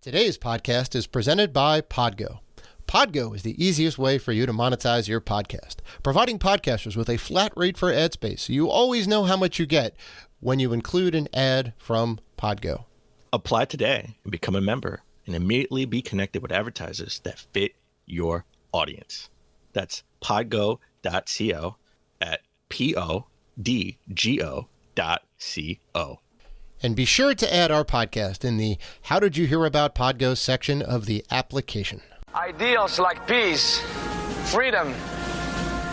Today's podcast is presented by Podgo. Podgo is the easiest way for you to monetize your podcast, providing podcasters with a flat rate for ad space so you always know how much you get when you include an ad from Podgo. Apply today and become a member and immediately be connected with advertisers that fit your audience. That's podgo.co at podgo.co. And be sure to add our podcast in the How Did You Hear About Podgo section of the application. Ideals like peace, freedom,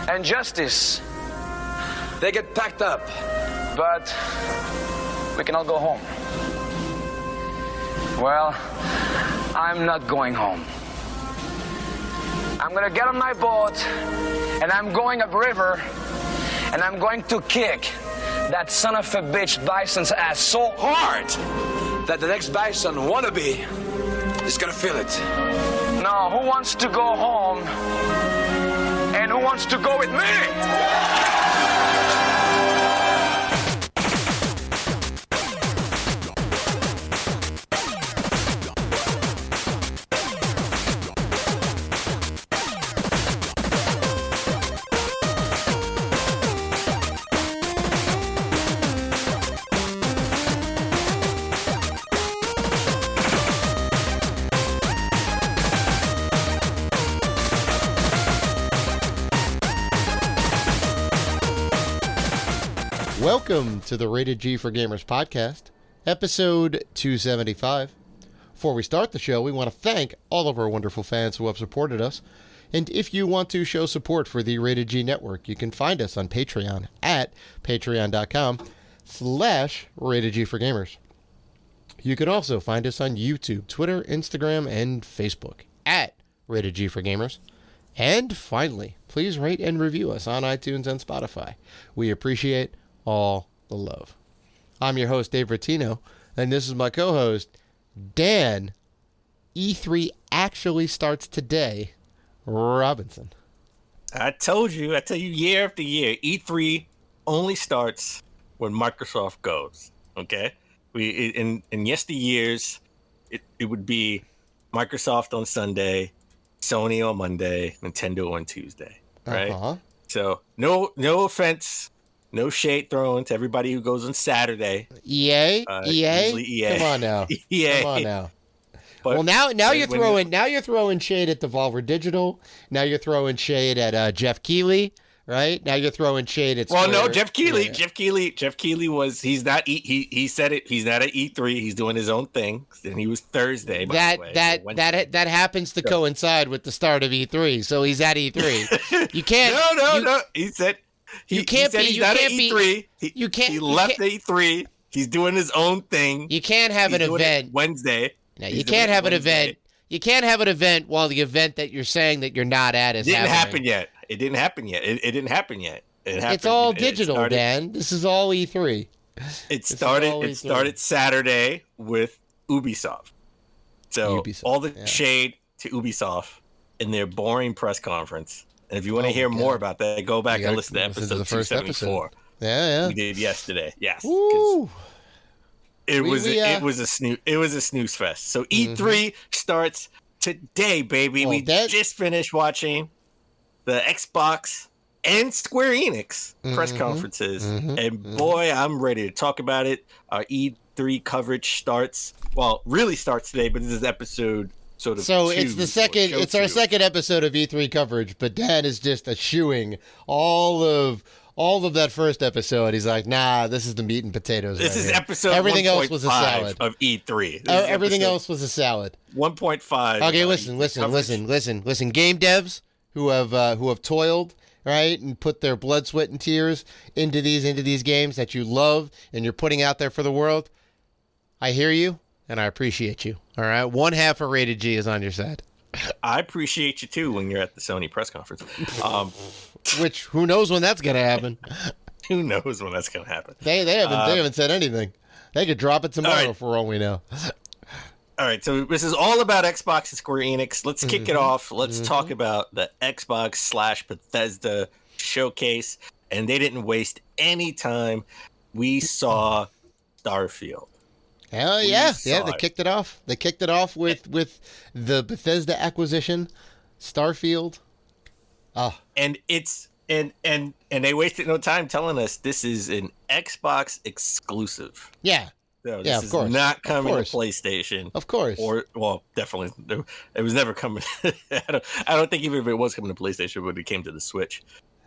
and justice, they get packed up, but we can all go home. Well, I'm not going home. I'm gonna get on my boat, and I'm going upriver, and I'm going to kick that son of a bitch Bison's ass so hard that the next Bison wannabe is gonna feel it. Now, who wants to go home and who wants to go with me? Welcome to the Rated G for Gamers podcast, episode 275. Before we start the show, we want to thank all of our wonderful fans who have supported us. And if you want to show support for the Rated G Network, you can find us on Patreon at patreon.com/Rated G for Gamers. You can also find us on YouTube, Twitter, Instagram, and Facebook at Rated G for Gamers. And finally, please rate and review us on iTunes and Spotify. We appreciate all the love. I'm your host, Dave Rattino, and this is my co-host, Dan. E3 actually starts today, Robinson. I tell you year after year, E3 only starts when Microsoft goes, okay? In yesteryears, it would be Microsoft on Sunday, Sony on Monday, Nintendo on Tuesday, right? Uh-huh. So no offense, no shade thrown to everybody who goes on Saturday. EA? Usually EA. Come on now. EA. Come on now. But Well, now you're throwing shade at Devolver Digital. Now you're throwing shade at Jeff Keighley, right? Now you're throwing shade at Square. Well, no, Jeff Keighley. Yeah. Jeff Keighley was he said it. He's not at E3. He's doing his own thing. And he was Thursday. By the way. That happens to coincide with the start of E3. So he's at E3. You can't. No. He said. He left E3. He left E3. He's doing his own thing. You can't have an event Wednesday. No, you can't have an event. You can't have an event while the event that you're saying that you're not at is happening. It didn't happen yet. It didn't happen yet. It's all digital, Dan. This is all E3. It started Saturday with Ubisoft. So all the shade to Ubisoft in their boring press conference. And if you want to hear more about that, go back and listen to episode 274. Yeah. We did yesterday. Yes. Woo. It was a snooze fest. So E3 starts today, baby. We just finished watching the Xbox and Square-Enix press conferences. And boy, I'm ready to talk about it. Our E3 coverage starts today, but this is episode sort of it's our second episode of E3 coverage, but Dan is just eschewing all of that first episode. He's like, nah, this is the meat and potatoes. This is here. episode everything else was a salad of E3. Everything else was a salad. 1.5. Okay, listen. Game devs who have toiled, right, and put their blood, sweat, and tears into these games that you love and you're putting out there for the world. I hear you and I appreciate you. All right, one half of Rated G is on your side. I appreciate you too when you're at the Sony press conference. Which who knows when that's gonna happen? Who knows when that's gonna happen? They haven't said anything. They could drop it tomorrow for all we know. All right, so this is all about Xbox and Square-Enix. Let's kick it off. Let's talk about the Xbox/Bethesda showcase. And they didn't waste any time. We saw Starfield. Hell yeah. Yeah, they kicked it off. They kicked it off with the Bethesda acquisition, Starfield. Oh. And it's and they wasted no time telling us this is an Xbox exclusive. Yeah. So this is not coming to PlayStation. Of course. Or, well, definitely. It was never coming. I don't think even if it was coming to PlayStation, but it came to the Switch.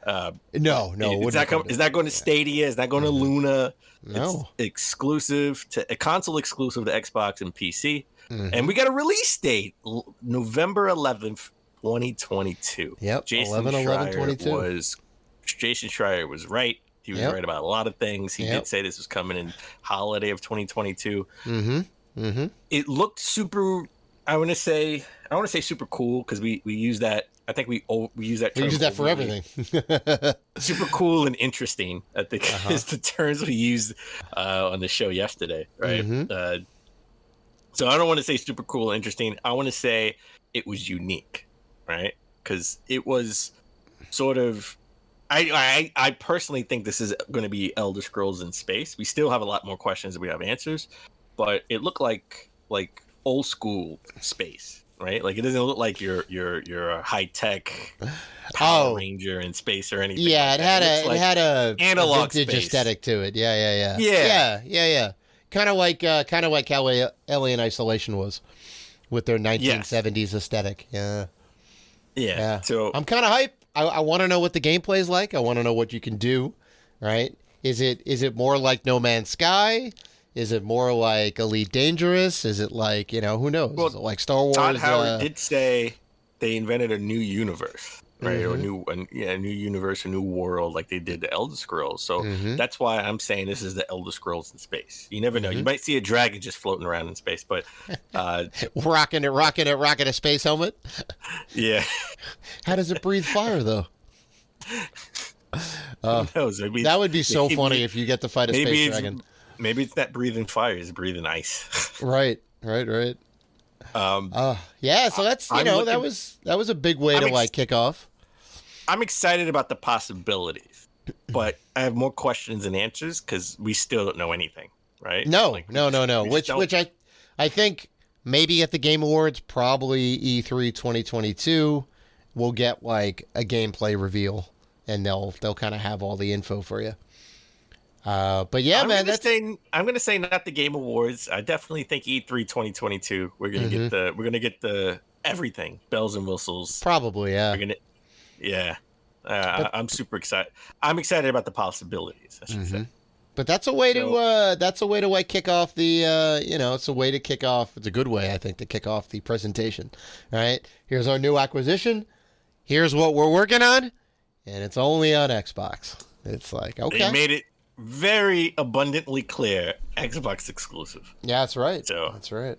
No. It's not going to Stadia. It's not going to Luna. No. It's exclusive to a console exclusive to Xbox and PC. And we got a release date, November 11th, 2022. Yep. Jason Schreier was right. He was right about a lot of things. He did say this was coming in holiday of 2022. It looked super. I want to say super cool because we use that. I think we use that term. We use that for everything. Super cool and interesting, I think, is the terms we used on the show yesterday, right? So I don't want to say super cool and interesting. I want to say it was unique, right? Because it was sort of. I personally think this is going to be Elder Scrolls in space. We still have a lot more questions than we have answers, but it looked like old school space, right? Like it doesn't look like you're a high tech Power Ranger in space or anything. Yeah, like it had a analog vintage space aesthetic to it. Yeah. Kind of like how Alien Isolation was with their 1970s aesthetic. Yeah. So I'm kind of hype. I want to know what the gameplay is like. I want to know what you can do, right? Is it more like No Man's Sky? Is it more like Elite Dangerous? Is it like, who knows? Well, is it like Star Wars? Todd Howard did say they invented a new universe, right? Or a new universe, a new world, like they did the Elder Scrolls. So that's why I'm saying this is the Elder Scrolls in space. You never know. You might see a dragon just floating around in space, but rocking a space helmet. Yeah. How does it breathe fire though? Who knows? That would be so funny if you get to fight a space dragon. Maybe it's not breathing fire; it's breathing ice. Right. Yeah. So that's that was a big way to kick off. I'm excited about the possibilities, but I have more questions than answers because we still don't know anything, right? No. Which I think maybe at the Game Awards, probably E3 2022, we'll get like a gameplay reveal, and they'll kind of have all the info for you. But yeah, I'm gonna say not the Game Awards. I definitely think E3 2022. We're gonna get the everything, bells and whistles. Probably, yeah. I'm super excited. I'm excited about the possibilities, I should say. But that's a way to like kick off the it's a way to kick off. It's a good way, I think, to kick off the presentation. All right, here's our new acquisition. Here's what we're working on, and it's only on Xbox. It's like, okay, they made it very abundantly clear, Xbox exclusive. Yeah, that's right. So that's right.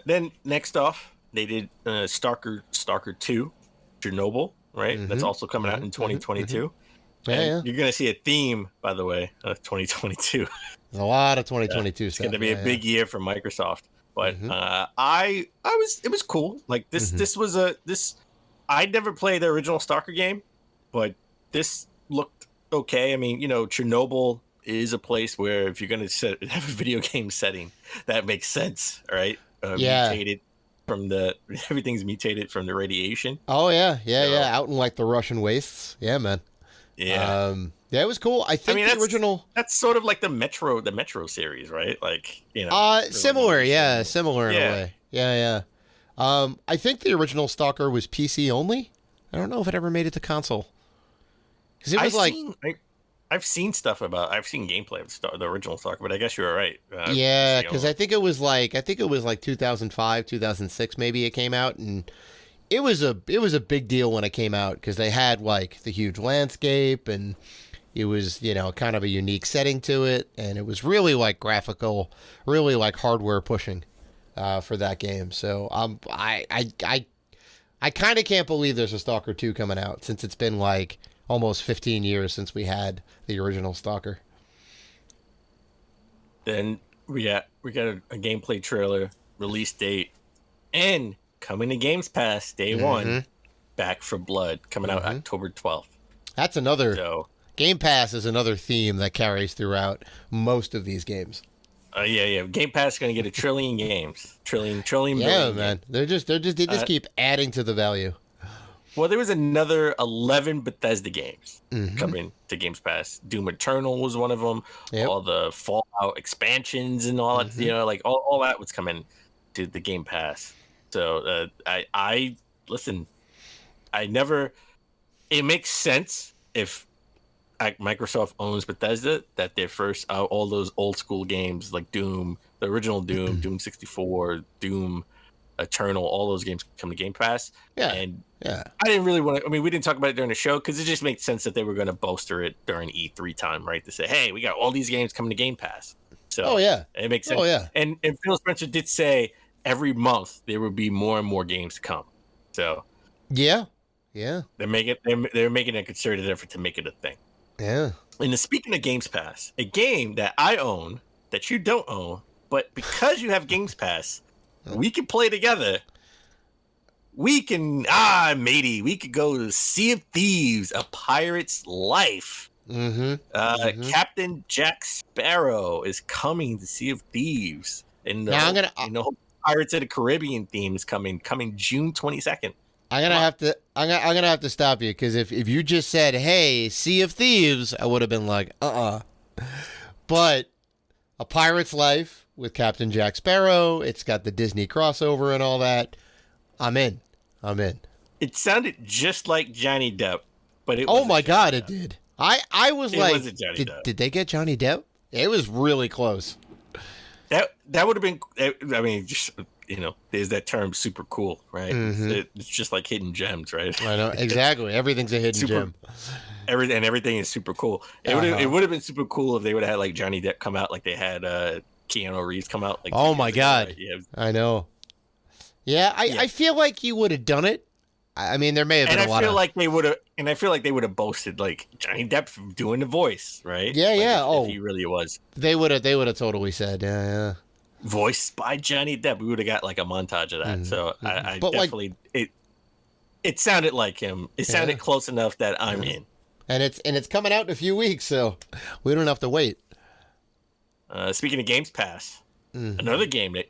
Then next off, they did Stalker 2, Chernobyl. Right, that's also coming out in 2022. Yeah. You're gonna see a theme, by the way, of 2022. There's a lot of 2022 stuff. It's gonna be a big year for Microsoft. But it was cool. Like this. I'd never played the original Stalker game, but this looked okay. I mean, Chernobyl is a place where if you're gonna have a video game setting, that makes sense, right? Mutated from everything's mutated from the radiation. Oh yeah. Out in like the Russian wastes. Yeah, man. Yeah. It was cool. I think the original. That's sort of like the Metro series, right? Like similar in a way. Yeah. I think the original Stalker was PC only. I don't know if it ever made it to console. Because it was I've seen gameplay of the original Stalker, but I guess you were right. Yeah, because I think it was like 2005, 2006 maybe it came out, and it was a big deal when it came out because they had like the huge landscape, and it was kind of a unique setting to it, and it was really like graphical, really like hardware pushing for that game. So I kind of can't believe there's a Stalker 2 coming out since it's been like almost 15 years since we had the original Stalker. Then we got a gameplay trailer, release date, and coming to Games Pass day one, Back 4 Blood, coming out October 12th. That's another. Game Pass is another theme that carries throughout most of these games. Yeah. Game Pass is going to get 1 trillion games. Trillion. Yeah, man. They just keep adding to the value. Well, there was another 11 Bethesda games coming to Games Pass. Doom Eternal was one of them. Yep. All the Fallout expansions and all that, like all that was coming to the Game Pass. So I listen. It makes sense if Microsoft owns Bethesda that their first all those old school games like Doom, the original Doom, Doom 64, Doom Eternal, all those games come to Game Pass. Yeah. And I didn't really want to. I mean, we didn't talk about it during the show because it just makes sense that they were going to bolster it during E3 time, right? To say, hey, we got all these games coming to Game Pass. So it makes sense. And Phil Spencer did say every month there would be more and more games to come. So they're making a concerted effort to make it a thing. Yeah. And speaking of Games Pass, a game that I own that you don't own, but because you have Games Pass, we can play together. We can, matey, we could go to Sea of Thieves, A Pirate's Life. Captain Jack Sparrow is coming to Sea of Thieves. And the Pirates of the Caribbean theme is coming June 22nd. I'm gonna have to stop you because if you just said, "Hey, Sea of Thieves," I would have been like, But A Pirate's Life with Captain Jack Sparrow, it's got the Disney crossover and all that. I'm in. It sounded just like Johnny Depp, but it. Oh my God, it did. I was like, did they get Johnny Depp? It was really close. That would have been. I mean, just. There's that term super cool, right? It's just like hidden gems, right? I know, exactly. Everything's a hidden gem. Everything is super cool. It would have been super cool if they would have had like Johnny Depp come out like they had Keanu Reeves come out. Like, oh my God. I know. Yeah, I feel like he would have done it. I mean, there may have been a lot of... I feel like they would have boasted like Johnny Depp doing the voice, right? Yeah, if he really was. They would have totally said, yeah. Voiced by Johnny Depp, we would have got like a montage of that. So I definitely it sounded like him. It sounded close enough that I'm in. And it's coming out in a few weeks, so we don't have to wait. Speaking of Games Pass, another game that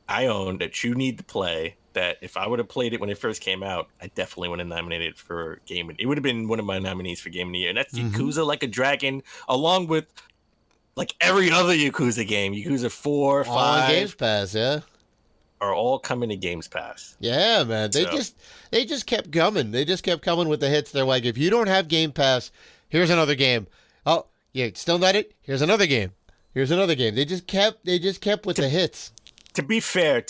I own that you need to play. That if I would have played it when it first came out, I definitely would have nominated it for Game. It would have been one of my nominees for Game of the Year, and that's Yakuza Like a Dragon, along with. Like every other Yakuza game, Yakuza 4, 5, all on Games Pass, are all coming to Games Pass. Yeah, man. They just kept coming. They just kept coming with the hits. They're like, if you don't have Game Pass, here's another game. Oh, yeah, still not it? Here's another game. Here's another game. They just kept with the hits. To be fair,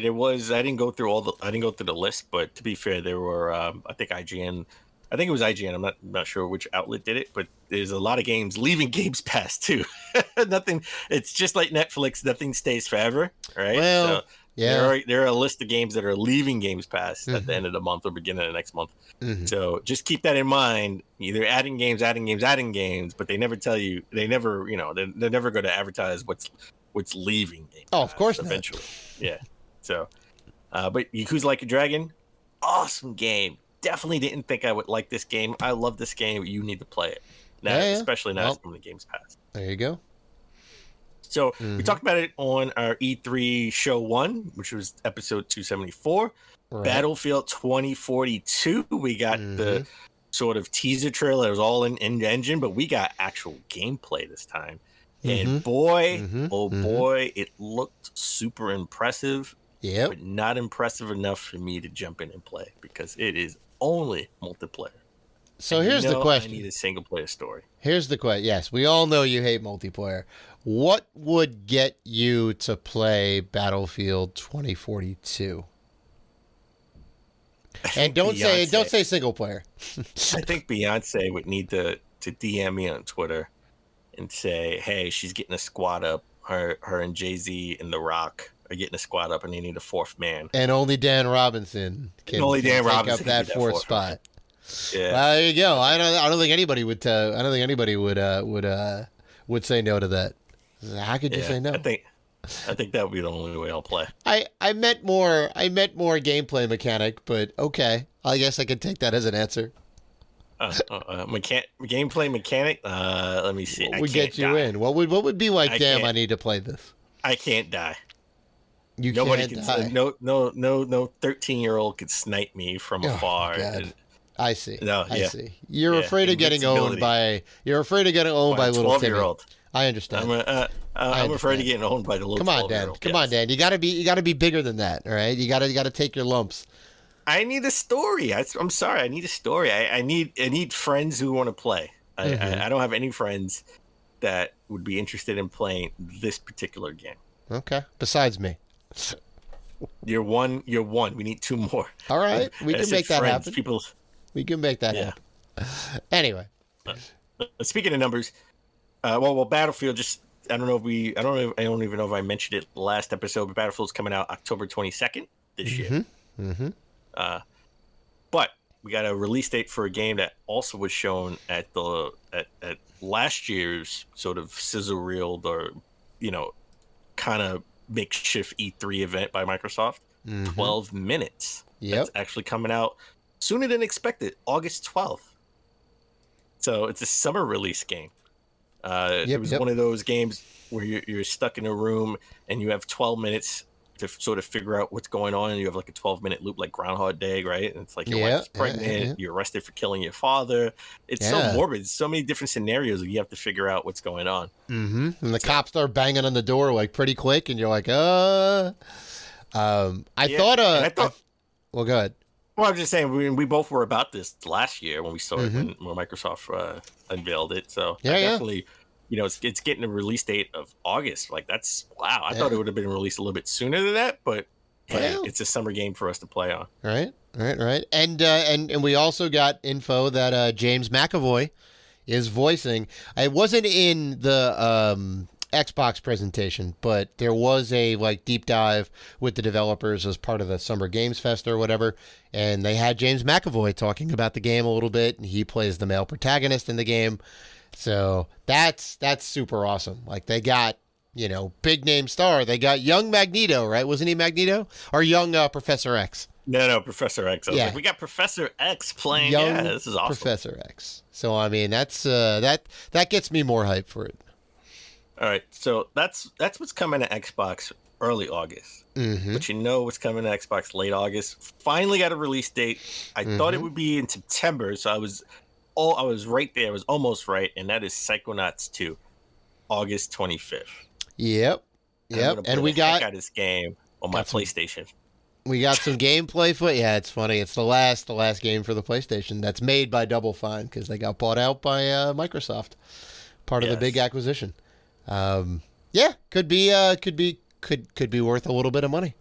there was I didn't go through the list, but to be fair, there were I think it was IGN. I'm not sure which outlet did it, but there's a lot of games leaving Games Pass too. Nothing. It's just like Netflix. Nothing stays forever, right? Well, there are a list of games that are leaving Games Pass at the end of the month or beginning of the next month. So just keep that in mind. Either adding games, but they never tell you. They never, they're never going to advertise what's leaving. Game Pass, of course, eventually, yeah. So, but Yakuza Like a Dragon, awesome game. Definitely didn't think I would like this game. I love this game. You need to play it now, especially now it's coming to Games Pass. There you go. So we talked about it on our E3 show 1, which was episode 274. Right. Battlefield 2042. We got the sort of teaser trailer. It was all in engine, but we got actual gameplay this time. And boy, boy, it looked super impressive. Yeah, but not impressive enough for me to jump in and play because it is only multiplayer. So here's the question. I need a single player story. Here's the question. Yes, we all know you hate multiplayer. What would get you to play Battlefield 2042? And don't say single player. I think Beyonce would need to DM me on Twitter and say, "Hey, she's getting a squad up. Her and Jay-Z and The Rock are getting a squad up, and they need a fourth man." And only Dan Robinson can take up that fourth spot. Yeah, there you go. I don't think anybody would. I don't think anybody would say no to that. How could you say no? I think that would be the only way I'll play. I meant more gameplay mechanic, but okay. I guess I could take that as an answer. gameplay mechanic. Let me see. We get you in. What would be like? Damn, I need to play this. I can't die. Nobody can die. No 13-year-old could snipe me from afar. I see. No, I see. You're afraid of getting owned by. You're afraid of getting owned by a little 12-year-old. I understand. I'm afraid of getting owned by the little. Come on, Dan. Come on, Dan. You gotta be bigger than that. All right. You gotta take your lumps. I need a story. I'm sorry. I need a story. I need friends who want to play. I don't have any friends that would be interested in playing this particular game. Okay. Besides me. You're one. We need 2 more. All right. We can make that happen. We can make that happen. Anyway. Speaking of numbers, well, Battlefield just. I don't even know if I mentioned it last episode, but Battlefield's coming out October 22nd this year. But we got a release date for a game that also was shown at last year's sort of sizzle reeled or, kind of makeshift E3 event by Microsoft. 12 minutes. Yep. It's actually coming out sooner than expected, August 12th. So it's a summer release game. It was one of those games where you're stuck in a room and you have 12 minutes to sort of figure out what's going on, and you have like a 12-minute loop like Groundhog Day, right? And it's like your wife's pregnant, you're arrested for killing your father. It's so morbid. So many different scenarios that you have to figure out what's going on. And the cops start banging on the door like pretty quick, and you're like, I thought, well, go ahead. Well, I'm just saying, we both were about this last year when we started, when Microsoft unveiled it. So definitely, it's getting a release date of August. Like, that's, wow. I thought it would have been released a little bit sooner than that, but it's a summer game for us to play on. Right. And we also got info that James McAvoy is voicing. It wasn't in the Xbox presentation, but there was a deep dive with the developers as part of the Summer Games Fest or whatever, and they had James McAvoy talking about the game a little bit, and he plays the male protagonist in the game. So that's super awesome. Like, they got, big name star. They got young Magneto, right? Wasn't he Magneto? Or young Professor X? No, Professor X. I was like, we got Professor X playing. Young this is awesome. Professor X. So, I mean, that's that gets me more hype for it. All right, so that's what's coming to Xbox early August. But what's coming to Xbox late August. Finally got a release date. I thought it would be in September, so I was right there. I was almost right, and that is Psychonauts 2, August 25th. Yep. And we got this game on my PlayStation. We got some gameplay for it's funny. It's the last game for the PlayStation that's made by Double Fine because they got bought out by Microsoft, part of the big acquisition. Could be worth a little bit of money.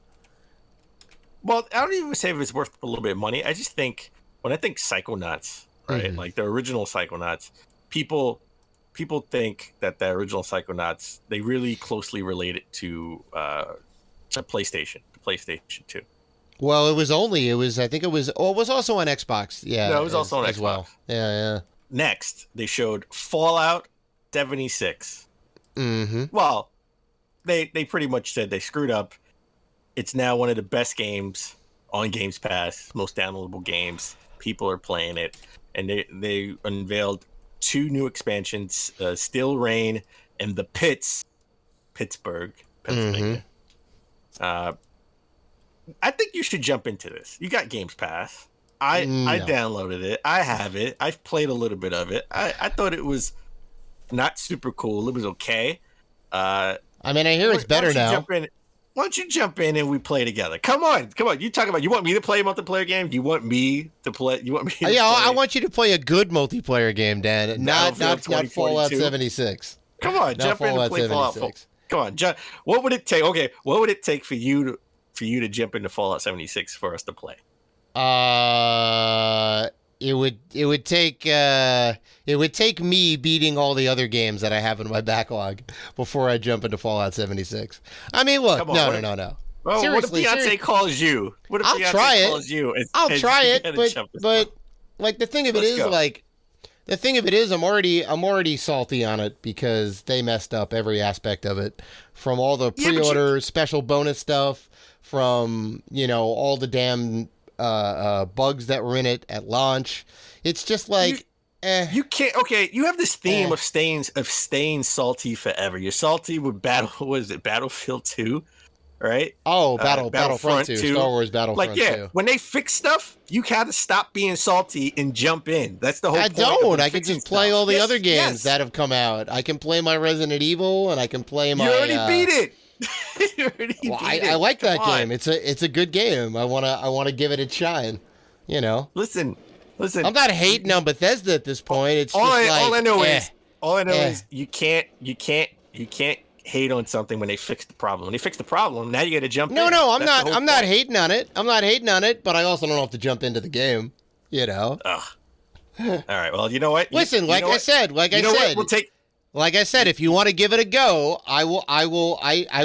Well, I don't even say if it's worth a little bit of money. I just think when I think Psychonauts, right, like the original Psychonauts, people think that the original Psychonauts, they really closely relate it to PlayStation 2. Well, it was also on Xbox. Yeah, no, it was also on Xbox as well. Yeah. Next, they showed Fallout 76. Well, they pretty much said they screwed up. It's now one of the best games on Games Pass, most downloadable games. People are playing it, and they unveiled 2 new expansions: Still Rain and The Pits, Pittsburgh, Pennsylvania. I think you should jump into this. You got Games Pass. I downloaded it. I have it. I've played a little bit of it. I thought it was not super cool. It was okay. I hear it's better now. Why don't you jump in and we play together? Come on. You talk about, you want me to play a multiplayer game? Do you want me to play? I want you to play a good multiplayer game, Dan. Not Fallout 76. Come on, jump in and play Fallout 76. Come on, John. What would it take? Okay, what would it take for you to jump into Fallout 76 for us to play? It would take me beating all the other games that I have in my backlog before I jump into Fallout 76. I mean, look, no. Well, seriously, what if Beyonce calls you? What if Beyonce calls you? I'll try it, but like the thing of it is, I'm already salty on it because they messed up every aspect of it, from all the pre-order special bonus stuff, from all the damn bugs that were in it at launch. It's just like You can't. Okay, you have this theme of staying salty forever. You're salty with Battlefield 2, right? Oh, Battlefront 2, Star Wars Battlefront 2. When they fix stuff, you gotta stop being salty and jump in. That's the whole point. I can just play all the other games that have come out. I can play my Resident Evil, and I can play my. You already beat it. I like that game. It's a good game. I wanna give it a shine. You know. Listen. I'm not hating on Bethesda at this point. It's all I know is you can't hate on something when they fix the problem. When they fix the problem, now you got to jump in. No, I'm not hating on it. I'm not hating on it, but I also don't have to jump into the game. You know. Ugh. All right. Well, you know what? Listen, like I said, we'll take. Like I said, if you want to give it a go, I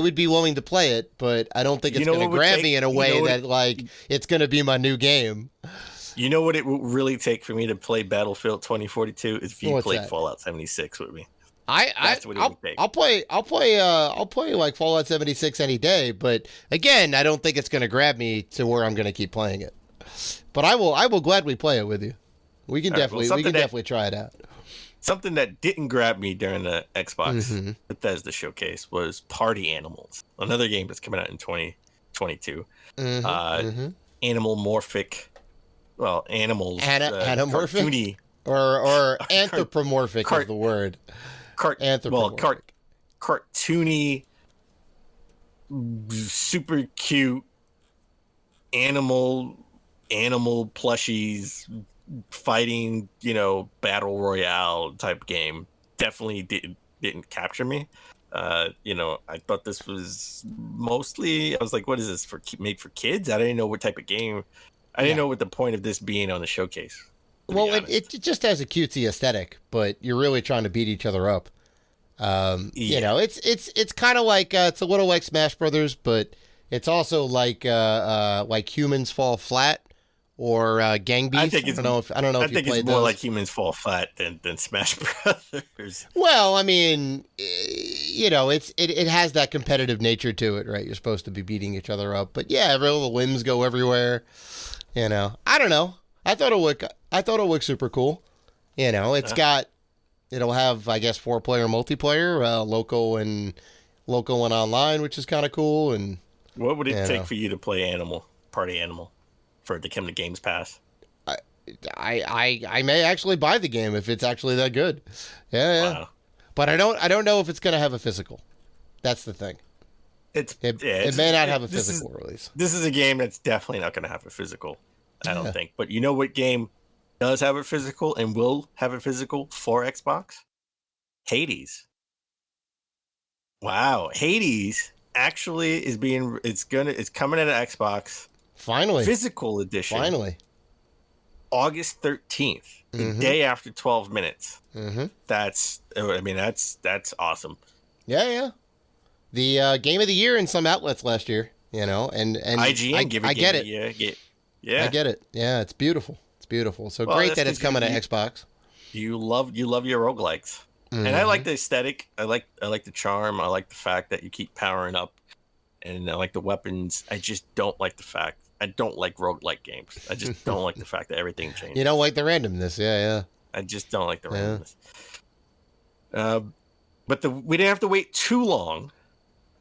would be willing to play it, but I don't think it's going to grab me in a way that like it's going to be my new game. You know what it will really take for me to play Battlefield 2042 is if you played Fallout 76 with me. I'll play like Fallout 76 any day, but again, I don't think it's going to grab me to where I'm going to keep playing it. But I will gladly play it with you. We can definitely try it out. Something that didn't grab me during the Xbox Bethesda showcase was Party Animals, another game that's coming out in 2022. Animalmorphic. Well, animals. Anamorphic? Or anthropomorphic is the word. Anthropomorphic. Cartoony, super cute animal plushies fighting, battle royale type game. Definitely didn't capture me. I thought this was mostly, I was like, what is this made for kids? I didn't know what type of game. I didn't know what the point of this being on the showcase. Well, it just has a cutesy aesthetic, but you're really trying to beat each other up. It's kind of like it's a little like Smash Brothers, but it's also like Humans Fall Flat or Gang Beasts. I don't know if you played it's more like Humans Fall Flat than Smash Brothers. Well, I mean, it has that competitive nature to it, right? You're supposed to be beating each other up, but yeah, all the limbs go everywhere. I don't know. I thought it looked super cool. It'll have, I guess, 4-player multiplayer, local and online, which is kind of cool. And what would it take for you to play Party Animal, for it to come to Games Pass? I may actually buy the game if it's actually that good. Yeah. Wow. But I don't know if it's going to have a physical. That's the thing. It may not have a physical release. This is a game that's definitely not going to have a physical, I don't think. But you know what game does have a physical and will have a physical for Xbox? Hades. Wow, Hades actually is it's coming at an Xbox. Finally. Physical edition. Finally. August 13th, the day after 12 minutes. Mm-hmm. That's awesome. Yeah. The game of the year in some outlets last year, and IGN I get it. Yeah, I get it. Yeah, it's beautiful. It's beautiful. So great that it's coming to Xbox. You love your roguelikes, and I like the aesthetic. I like the charm. I like the fact that you keep powering up, and I like the weapons. I just don't like the fact. I don't like roguelike games. I just don't like the fact that everything changes. You don't like the randomness, yeah. I just don't like the randomness. But we didn't have to wait too long.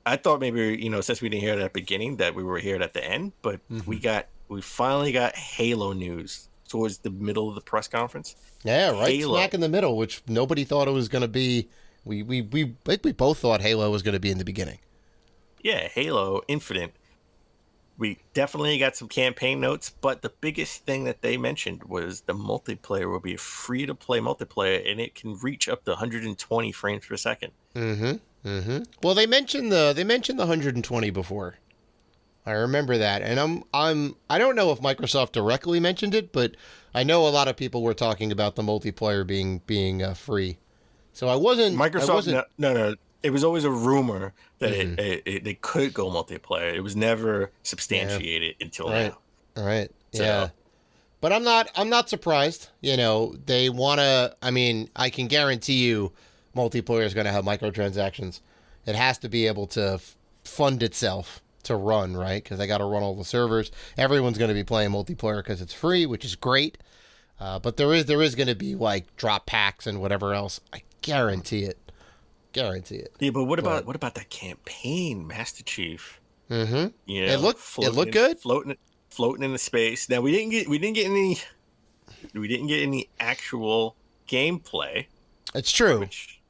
I thought maybe, since we didn't hear it at the beginning, that we were here at the end, but we finally got Halo news towards the middle of the press conference. Yeah, right smack in the middle, which nobody thought it was going to be. We both thought Halo was going to be in the beginning. Yeah, Halo Infinite. We definitely got some campaign notes, but the biggest thing that they mentioned was the multiplayer will be a free-to-play multiplayer, and it can reach up to 120 frames per second. Well, they mentioned the 120 before. I remember that, and I don't know if Microsoft directly mentioned it, but I know a lot of people were talking about the multiplayer being free. So I wasn't. Microsoft. No. It was always a rumor that they could go multiplayer. It was never substantiated until now. Right. Yeah. But I'm not surprised. They want to. I mean, I can guarantee you, multiplayer is going to have microtransactions. It has to be able to fund itself to run, right? Because they got to run all the servers. Everyone's going to be playing multiplayer because it's free, which is great. But there is going to be like drop packs and whatever else. I guarantee it. Yeah, but what about that campaign, Master Chief? Mm-hmm. You know, it looked good. Floating in the space. Now we didn't get any actual gameplay. It's true. Which,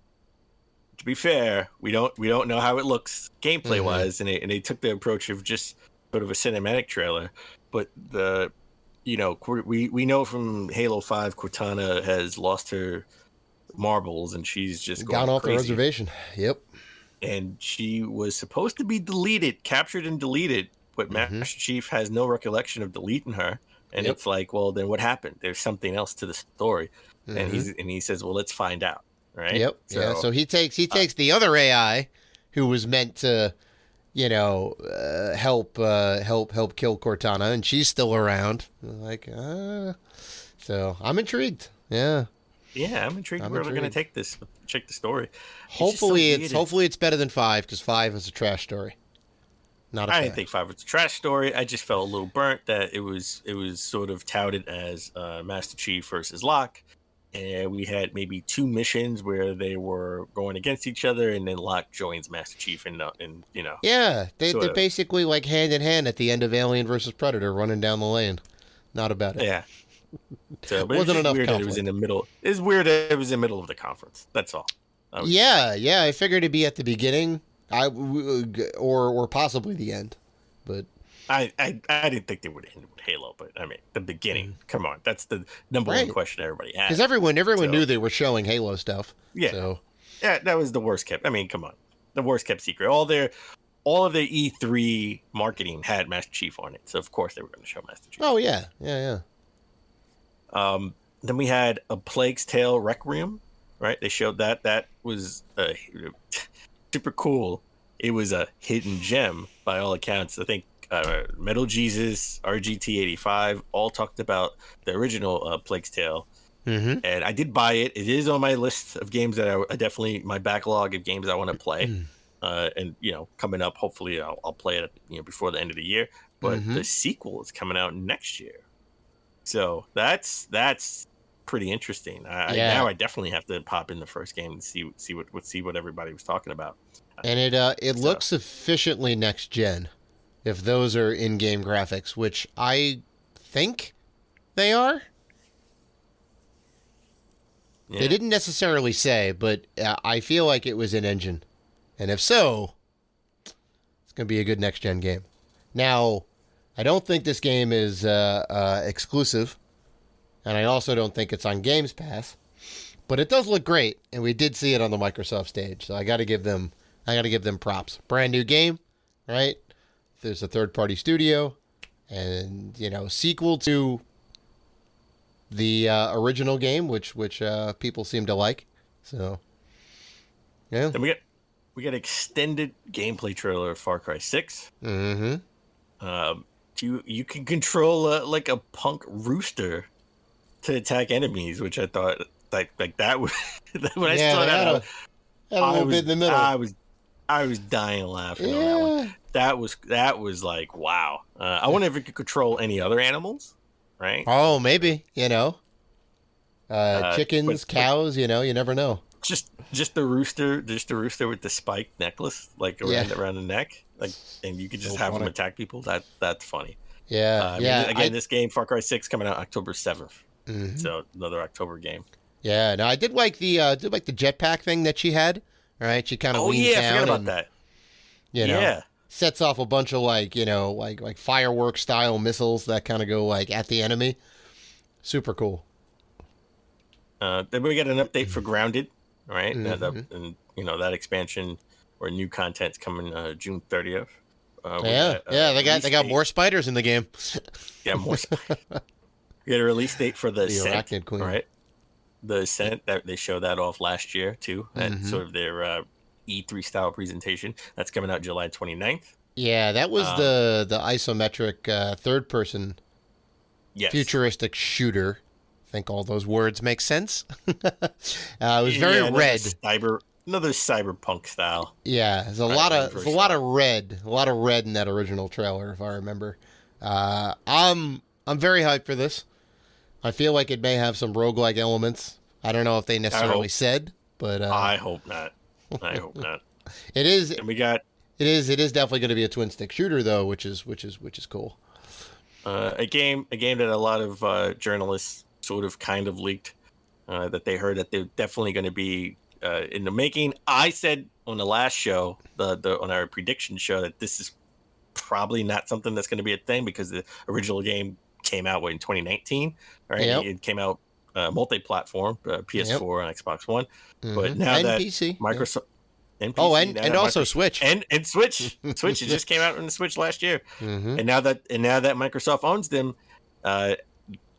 to be fair, we don't know how it looks gameplay wise, and they took the approach of just sort of a cinematic trailer. But we know from Halo 5, Cortana has lost her marbles, and she's just gone off crazy. the reservation. Yep. And she was supposed to be captured and deleted, but Master Chief has no recollection of deleting her. And it's like, well, then what happened? There's something else to the story. And he says, well, let's find out. Right. Yep. So he takes the other AI who was meant to, help kill Cortana, and she's still around. Like, so I'm intrigued. Yeah. Yeah, I'm intrigued where we're going to take this. Check the story. Hopefully it's better than 5, because 5 is a trash story. I didn't think 5 was a trash story. I just felt a little burnt that it was sort of touted as Master Chief versus Locke, and we had maybe 2 missions where they were going against each other, and then Locke joins Master Chief, and yeah, they're basically like hand in hand at the end of Alien versus Predator, running down the lane. Not about it. Yeah. So, but wasn't enough weird conflict. that it was in the middle. It's weird that it was in the middle of the conference. That's all. Yeah. I figured it'd be at the beginning, or possibly the end, but I didn't think they would end with Halo, but I mean the beginning. Come on, that's the number one question everybody had. Because everyone knew they were showing Halo stuff. Yeah. So. Yeah, that was the worst kept. I mean, come on, the worst kept secret. All of their E3 marketing had Master Chief on it, so of course they were going to show Master Chief. Oh yeah. Then we had A Plague's Tale Requiem, right? They showed that. That was super cool. It was a hidden gem by all accounts. I think Metal Jesus, RGT85 all talked about the original Plague's Tale. And I did buy it. It is on my list of games that I definitely, my backlog of games I want to play. And, coming up, hopefully I'll play it, before the end of the year. But the sequel is coming out next year. So that's pretty interesting. Now I definitely have to pop in the first game and see what everybody was talking about. And it looks sufficiently next gen, if those are in-game graphics, which I think they are. Yeah. They didn't necessarily say, but I feel like it was in engine, and if so, it's going to be a good next gen game. Now, I don't think this game is exclusive, and I also don't think it's on Games Pass, but it does look great, and we did see it on the Microsoft stage, so I got to give them props. Brand new game, right? There's a third-party studio, and sequel to the original game, which people seem to like. So, yeah. And we got extended gameplay trailer of Far Cry 6. You can control like a punk rooster to attack enemies, which I thought like that was when I saw that. A little bit in the middle. I was dying laughing on that one. That was like wow. I wonder if it could control any other animals, right? Oh, maybe chickens, cows. You never know. Just the rooster with the spiked necklace, like around the neck, like, and you could just have them attack people. That's funny. Yeah. This game, Far Cry 6, coming out October 7th. So another October game. Yeah. No, I did like the jetpack thing that she had. All right, she kind of leans down. I forgot about that. Sets off a bunch of like fireworks style missiles that kind of go like at the enemy. Super cool. Then we got an update for Grounded, right? And that expansion or new content's coming June 30th. They got more spiders in the game. Yeah, more spiders. We got a release date for the Ascent, Arachnid Queen. right? The Ascent, that they showed that off last year too, at sort of their E3 style presentation. That's coming out July 29th. Yeah, that was the isometric third person futuristic shooter. I think all those words make sense. It was very red. Another cyberpunk style. Yeah, there's a lot of red in that original trailer, if I remember. I'm very hyped for this. I feel like it may have some roguelike elements. I don't know if they necessarily said, but I hope not. I hope not. It is. And we got. It is definitely going to be a twin stick shooter though, which is cool. A game that a lot of journalists sort of kind of leaked that they heard that they're definitely going to be in the making. I said on the last show, on our prediction show, that this is probably not something that's going to be a thing because the original game came out in 2019, right? Yep. It came out multi-platform, PS4 and Xbox One, but now and that PC, Microsoft. And PC, and also Switch. And Switch. Switch, it just came out on the Switch last year. And now that Microsoft owns them,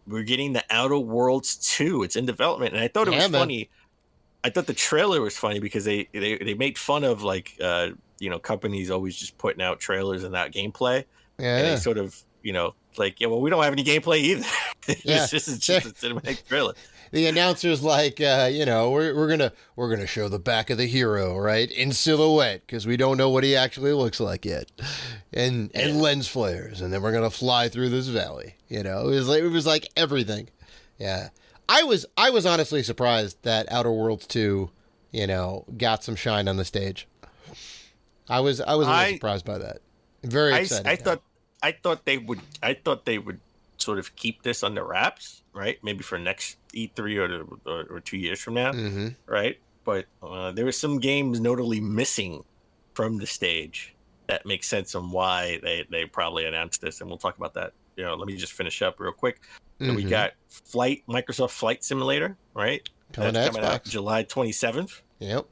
we're getting the Outer Worlds 2. It's in development. And I thought it was funny. I thought the trailer was funny because they made fun of companies always just putting out trailers and not gameplay. Yeah. And they sort of, well, we don't have any gameplay either. It's just a cinematic trailer. The announcer's like, we're gonna show the back of the hero, right, in silhouette, because we don't know what he actually looks like yet, and lens flares, and then we're gonna fly through this valley. It was like everything. Yeah, I was honestly surprised that Outer Worlds 2, got some shine on the stage. I was a little surprised by that. Very excited. I thought they would sort of keep this under wraps, right? Maybe for next E3 or 2 years from now, right? But there were some games notably missing from the stage that makes sense on why they probably announced this, and we'll talk about that. Let me just finish up real quick. So we got Microsoft Flight Simulator, right? Coming out July 27th. Yep.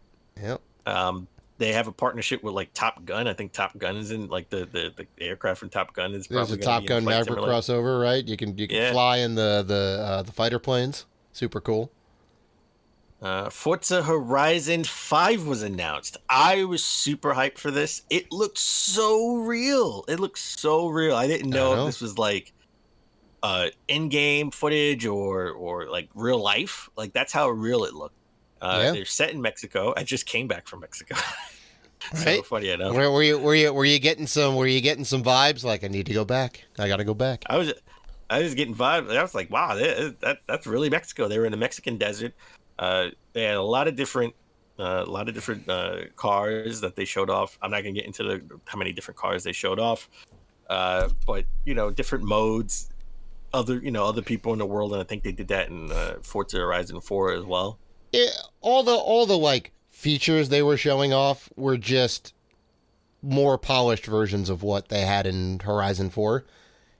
They have a partnership with Top Gun. I think Top Gun is in the aircraft from Top Gun is There's probably a Top Gun Maverick crossover, right? You can fly in the fighter planes. Super cool. Forza Horizon 5 was announced. I was super hyped for this. It looked so real. I didn't know if this was in-game footage or real life. That's how real it looked. They're set in Mexico. I just came back from Mexico. So funny enough. Were you getting some vibes? Like, I need to go back. I got to go back. I was getting vibes. I was like, wow, that's really Mexico. They were in the Mexican desert. They had a lot of different cars that they showed off. I'm not gonna get into how many different cars they showed off, but different modes. Other people in the world, and I think they did that in Forza Horizon 4 as well. All the features they were showing off were just more polished versions of what they had in Horizon 4.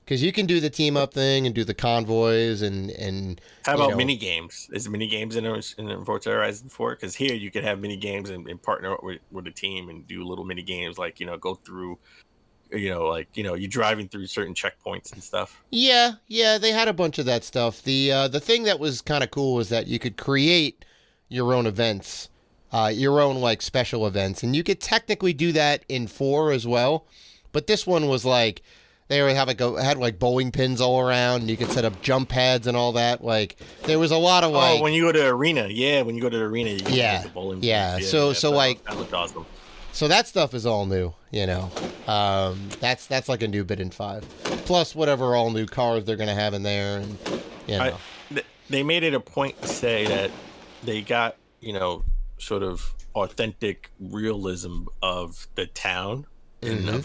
Because you can do the team up thing and do the convoys and how about mini games? Is mini games in Forza Horizon 4? Because here you could have mini games and partner with a team and do little mini games go through. You're driving through certain checkpoints and stuff. Yeah, they had a bunch of that stuff. The thing that was kind of cool was that you could create your own events, your own special events, and you could technically do that in 4 as well. But this one was they had bowling pins all around, and you could set up jump pads and all that. There was a lot of when you go to the arena, you can get the bowling pins. That looked awesome. So that stuff is all new, That's a new bit in 5. Plus whatever all new cars they're gonna have in there, and they made it a point to say that they got sort of authentic realism of the town and of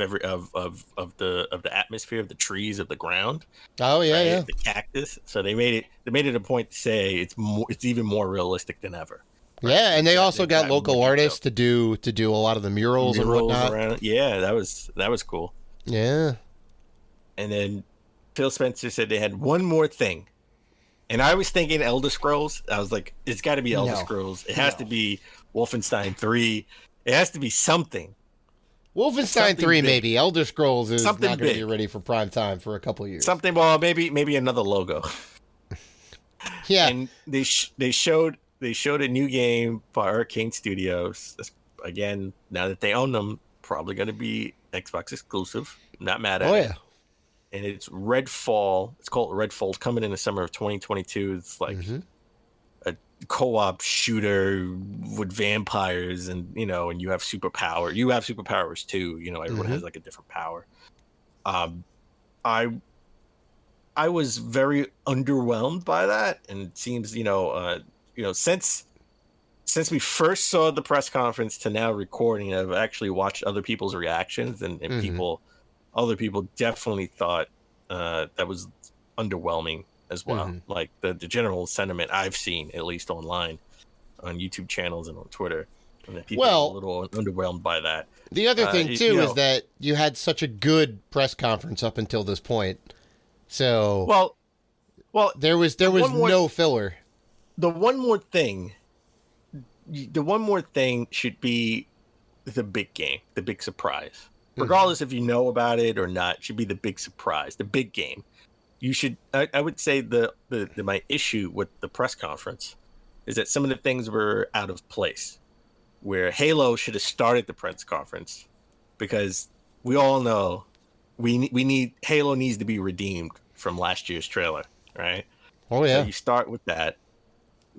the atmosphere, of the trees, of the ground. Oh yeah, the cactus. So they made it a point to say it's even more realistic than ever. Right? Yeah, and they also got local artists to do a lot of the murals and whatnot. Around. Yeah, that was cool. Yeah. And then Phil Spencer said they had one more thing. And I was thinking Elder Scrolls. I was like, it's got to be Elder Scrolls. It has to be Wolfenstein 3. It has to be something. Wolfenstein 3 maybe. Elder Scrolls is not going to be ready for prime time for a couple of years. Maybe another logo. Yeah. And they showed a new game by Arcane Studios. Again, now that they own them, probably going to be Xbox exclusive. Not mad at it. Yeah. And it's Redfall. It's called Redfall. It's coming in the summer of 2022. It's a co-op shooter with vampires, and and you have superpower. You have superpowers too. Everyone has a different power. I I was very underwhelmed by that, and it seems since we first saw the press conference to now recording, I've actually watched other people's reactions, and other people definitely thought that was underwhelming as well. Like the general sentiment I've seen, at least online, on YouTube channels and on Twitter, and that people are a little underwhelmed by that. The other thing too is that you had such a good press conference up until this point, so there was no filler. The one more thing should be the big game, the big surprise. Regardless if you know about it or not, it should be the big surprise, the big game. You should. I would say my issue with the press conference is that some of the things were out of place. Where Halo should have started the press conference, because we all know Halo needs to be redeemed from last year's trailer, right? Oh yeah. So you start with that.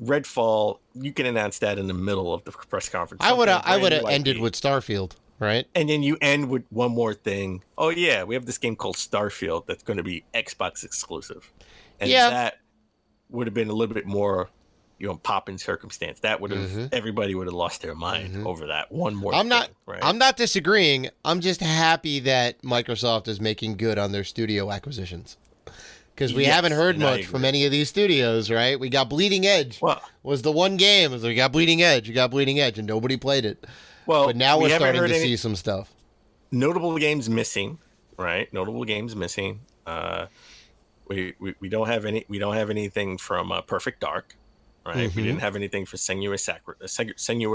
Redfall, you can announce that in the middle of the press conference. I would have ended with Starfield, right? And then you end with one more thing. Oh yeah, we have this game called Starfield that's going to be Xbox exclusive, and that would have been a little bit more, pop in circumstance. That would have everybody would have lost their mind over that one more. I'm not disagreeing. I'm just happy that Microsoft is making good on their studio acquisitions. Because we haven't heard much from any of these studios, right? We got Bleeding Edge. Was the one game. We got Bleeding Edge, and nobody played it. Well, but now we're starting to see some stuff. Notable games missing, right? Notable games missing. We don't have any. We don't have anything from Perfect Dark, right? We didn't have anything for Senua's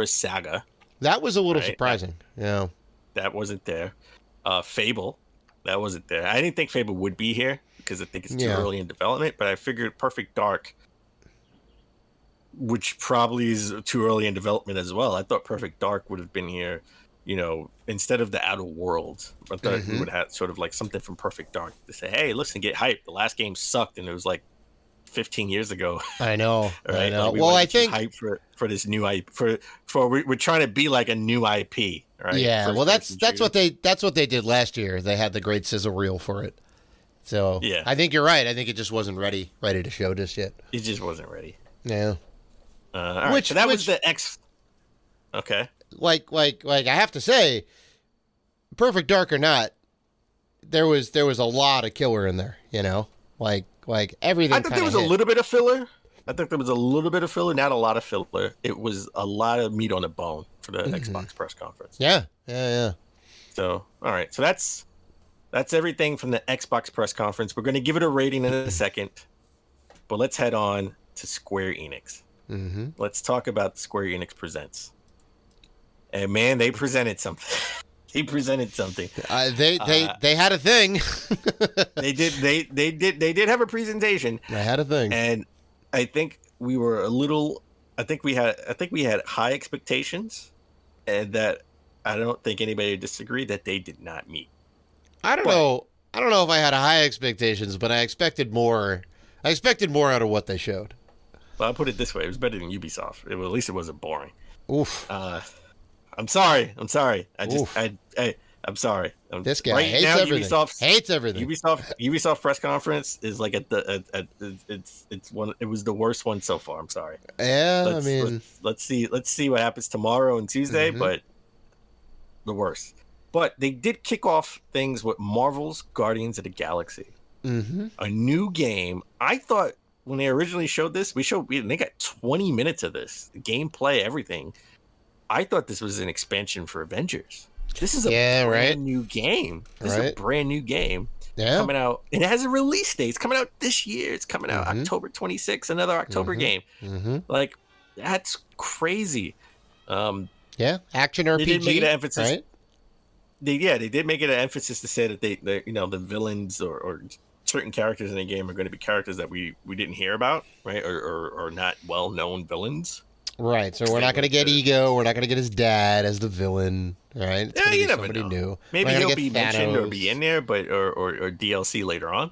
Saga. That was a little surprising. Yeah, that wasn't there. Fable, that wasn't there. I didn't think Fable would be here, because I think it's too early in development, but I figured Perfect Dark, which probably is too early in development as well. I thought Perfect Dark would have been here, instead of the Outer Worlds. I thought we would have sort of like something from Perfect Dark to say, hey, listen, get hyped. The last game sucked, and it was like 15 years ago. I know. Right? I know. Like, I think hype for this new IP. We're trying to be like a new IP, right? Yeah. Well, that's what they did last year. They had the great sizzle reel for it. So yeah, I think you're right. I think it just wasn't ready to show just yet. It just wasn't ready. Yeah. All right. So that was the X. Okay. Like I have to say, Perfect Dark or not, there was a lot of killer in there. Like everything. I think there was a little bit of filler. Not a lot of filler. It was a lot of meat on the bone for the Xbox press conference. Yeah. So all right. So that's everything from the Xbox press conference. We're going to give it a rating in a second, but let's head on to Square Enix. Let's talk about Square Enix Presents. And man, they presented something. They had a thing. They did have a presentation. They had a thing. And I think we were I think we had high expectations, and that I don't think anybody disagreed that they did not meet. I don't know if I had high expectations, but I expected more. I expected more out of what they showed. Well, I'll put it this way: it was better than Ubisoft. At least it wasn't boring. Oof. I'm sorry. I'm sorry. I'm sorry. This guy hates everything. Hates everything. Ubisoft press conference is like it's one. It was the worst one so far. I'm sorry. Yeah, let's see what happens tomorrow and Tuesday, but the worst. But they did kick off things with Marvel's Guardians of the Galaxy, a new game. I thought when they originally showed this, they got 20 minutes of this, the gameplay, everything. I thought this was an expansion for Avengers. This is a brand new game. This is a brand new game coming out. And it has a release date. It's coming out this year. It's coming out October 26th, another October game. Like, that's crazy. Action RPG. They did make it an emphasis. Right? They did make it an emphasis to say that they the villains or certain characters in the game are going to be characters that we didn't hear about, right? Or not well-known villains. Right, so we're not going to get Ego. We're not going to get his dad as the villain, right? It's you never somebody know. New. Maybe he'll be mentioned or be in there, but or DLC later on.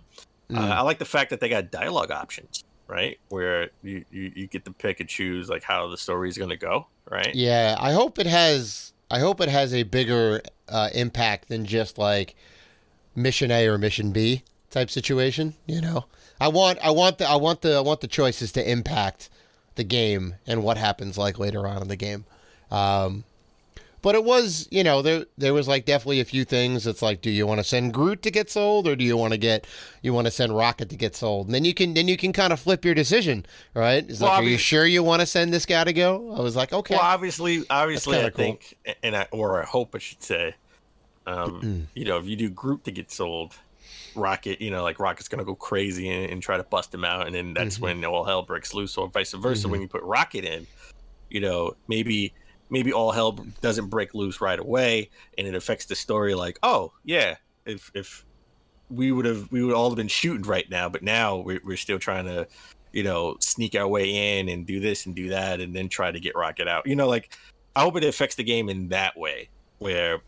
I like the fact that they got dialogue options, right? Where you get to pick and choose like how the story is going to go, right? Yeah, I hope it has a bigger impact than just like Mission A or Mission B, type situation. I want the choices to impact the game and what happens like later on in the game. But it was, there was like definitely a few things. It's like, do you want to send Groot to get sold, or do you want to send Rocket to get sold? And then you can kind of flip your decision, right? It's like, are you sure you want to send this guy to go? I was like, okay. Well, obviously, I think, or I hope I should say, if you do Groot to get sold, Rocket, Rocket's gonna go crazy and try to bust him out, and then that's when all hell breaks loose, or vice versa. When you put Rocket in, maybe all hell doesn't break loose right away, and it affects the story. Like, oh yeah, if we would all have been shooting right now, but now we're still trying to, sneak our way in and do this and do that, and then try to get Rocket out. I hope it affects the game in that way, where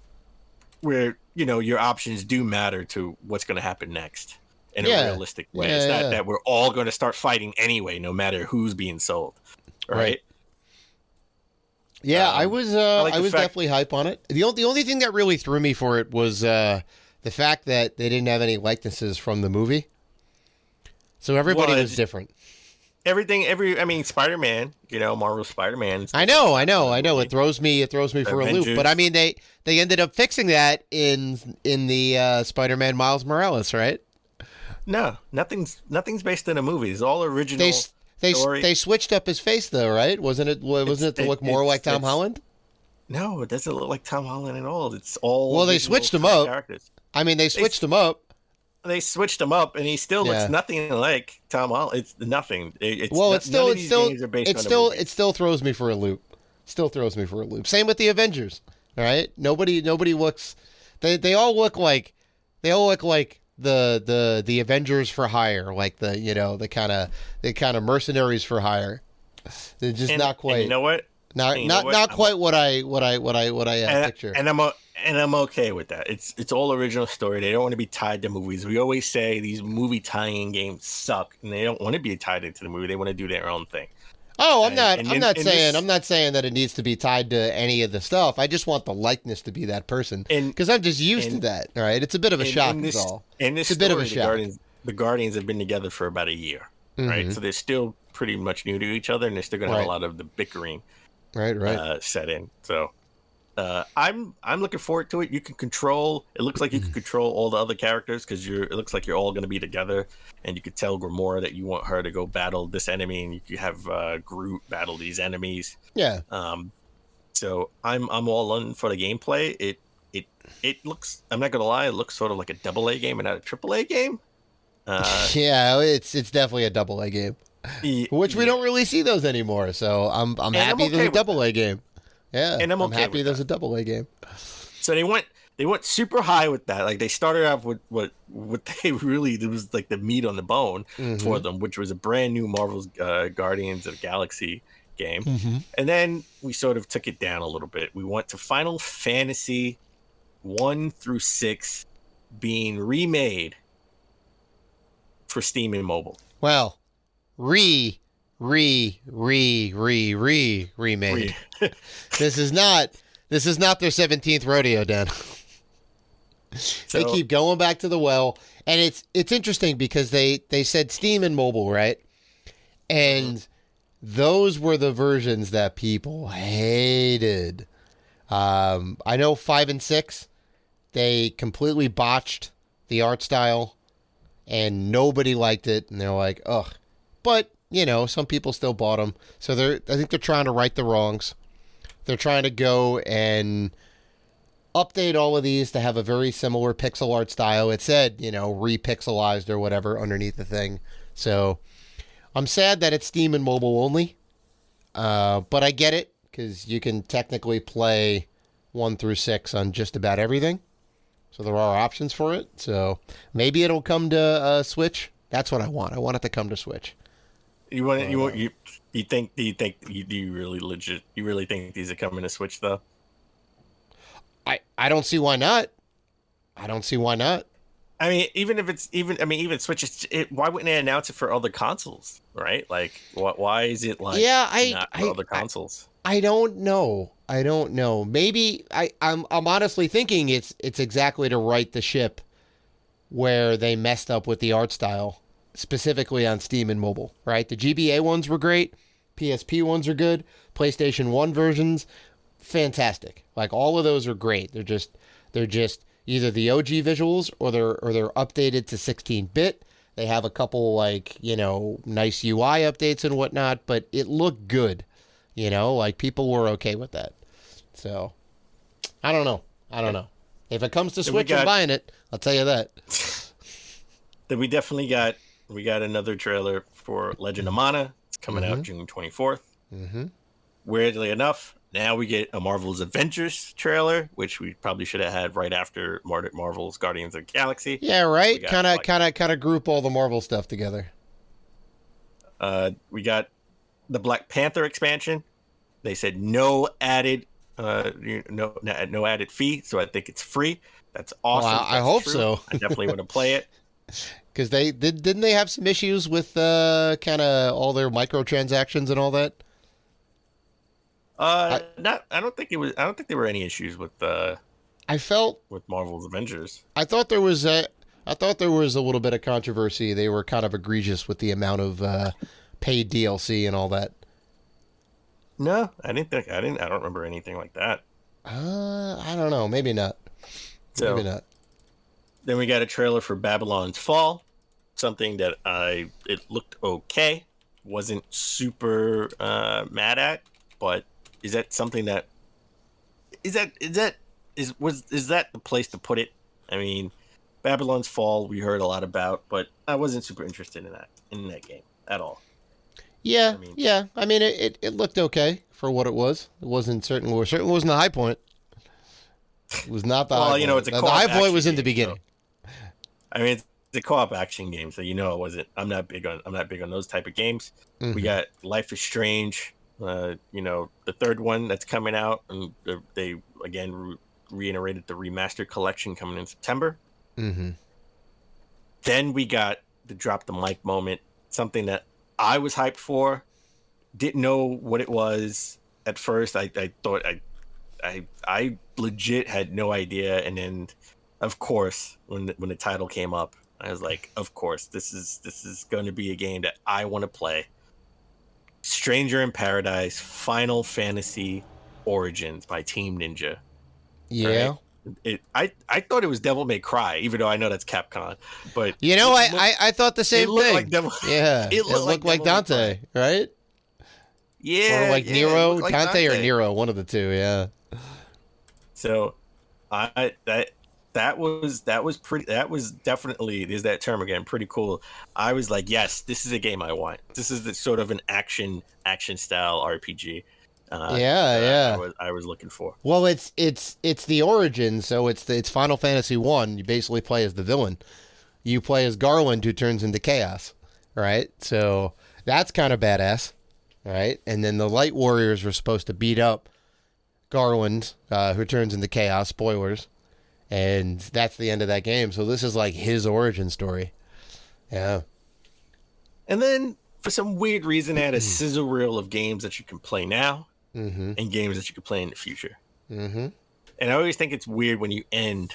your options do matter to what's going to happen next in a realistic way. It's not that we're all going to start fighting anyway, no matter who's being sold, right? Yeah, I was definitely hype on it. The only thing that really threw me for it was the fact that they didn't have any likenesses from the movie. So everybody was different. Spider-Man, Marvel Spider-Man. I know. It throws me for a loop. But I mean, they ended up fixing that in the Spider-Man Miles Morales, right? No, nothing's based in a movie. It's all original. They switched up his face though, right? Wasn't it to look more like Tom Holland? No, it doesn't look like Tom Holland at all. It's all they switched him up. Characters. I mean, they switched him up. They switched him up, and he still looks nothing like Tom Holland. It's nothing. It still throws me for a loop. Same with the Avengers. All right, nobody looks. They all look like the Avengers for hire, like the kind of mercenaries for hire. They're just not quite. And you know what? Not quite what I picture. And I'm okay with that. It's all original story. They don't want to be tied to movies. We always say these movie tie-in games suck, and they don't want to be tied into the movie. They want to do their own thing. Oh, I'm not saying that it needs to be tied to any of the stuff. I just want the likeness to be that person, because I'm just used to that. All right, it's a bit of a shock. It's a bit of a shock. The Guardians have been together for about a year, right? So they're still pretty much new to each other, and they're still going to have a lot of the bickering, set in. So. I'm looking forward to it. You can control. It looks like you can control all the other characters because it looks like you're all going to be together, and you could tell Gamora that you want her to go battle this enemy, and you could have Groot battle these enemies. Yeah. So I'm all in for the gameplay. It looks. I'm not gonna lie. It looks sort of like a AA game and not a AAA game. Yeah, it's definitely a AA game, which we don't really see those anymore. So I'm happy there's a AA game. Yeah, and I'm happy there's a AA game. So they went super high with that. Like they started off with what they really, it was like the meat on the bone for them, which was a brand new Marvel's Guardians of the Galaxy game. And then we sort of took it down a little bit. We went to Final Fantasy 1 through 6 being remade for Steam and mobile. Well, remade. This is not their 17th rodeo, Dan. They keep going back to the well, and it's interesting because they said Steam and mobile, right? And those were the versions that people hated. I know 5 and 6, they completely botched the art style, and nobody liked it, and they're like, ugh. But some people still bought them. So I think they're trying to right the wrongs. They're trying to go and update all of these to have a very similar pixel art style. It said, repixelized or whatever underneath the thing. So I'm sad that it's Steam and mobile only. But I get it, because you can technically play 1 through 6 on just about everything. So there are options for it. So maybe it'll come to Switch. That's what I want. I want it to come to Switch. You really think these are coming to Switch though? I don't see why not. I mean, even Switch. Why wouldn't they announce it for other consoles, right? Like, why is it like not for other consoles? I don't know. Maybe I'm honestly thinking it's exactly to right the ship where they messed up with the art style, specifically on Steam and mobile, right? The GBA ones were great. PSP ones are good. PlayStation 1 versions, fantastic. Like, all of those are great. They're just either the OG visuals or they're updated to 16-bit. They have a couple, like, nice UI updates and whatnot, but it looked good. Like, people were okay with that. So, I don't know. If it comes to Switch, I'm buying it. I'll tell you that. Then we definitely got another trailer for Legend of Mana. It's coming out June 24th. Mm-hmm. Weirdly enough, now we get a Marvel's Avengers trailer, which we probably should have had right after Marvel's Guardians of the Galaxy. Yeah, right. Kind of group all the Marvel stuff together. We got the Black Panther expansion. They said no added fee, so I think it's free. That's awesome. Well, I hope so. I definitely want to play it. Because didn't they have some issues with kind of all their microtransactions and all that? I don't think there were any issues with with Marvel's Avengers. I thought there was a little bit of controversy. They were kind of egregious with the amount of paid DLC and all that. No, I don't remember anything like that. I don't know. Maybe not. Maybe not. Then we got a trailer for Babylon's Fall, something that it looked okay. Wasn't super mad at, but is that something that is that the place to put it? I mean, Babylon's Fall we heard a lot about, but I wasn't super interested in that game at all. Yeah, I mean, it looked okay for what it was. It certainly wasn't the high point. It was not the high point. It's a the high point was in the beginning. So, I mean, it's a co-op action game, so it wasn't. I'm not big on those type of games. Mm-hmm. We got Life is Strange. The third one that's coming out, and they again reiterated the remastered collection coming in September. Mm-hmm. Then we got the drop the mic moment, something that I was hyped for. Didn't know what it was at first. I thought I legit had no idea, and then of course when the title came up, I was like, of course this is going to be a game that I want to play. Stranger in Paradise Final Fantasy Origins by Team Ninja. Yeah. Right? I thought it was Devil May Cry, even though I know that's Capcom. But I thought the same thing. Like it looked like Dante, right? Yeah. Or like Nero, like Dante or Nero, one of the two. Yeah. So, that was definitely, there's that term again, pretty cool. I was like, yes, this is a game I want. This is the sort of an action style RPG. I was looking for. Well, it's the origin, so it's Final Fantasy 1. You basically play as the villain. You play as Garland, who turns into chaos, right? So that's kind of badass, right? And then the Light Warriors were supposed to beat up Garland, who turns into chaos. Spoilers. And that's the end of that game. So this is like his origin story. Yeah. And then for some weird reason, they had a sizzle reel of games that you can play now. Mm-hmm. And games that you could play in the future. Mm-hmm. And I always think it's weird when you end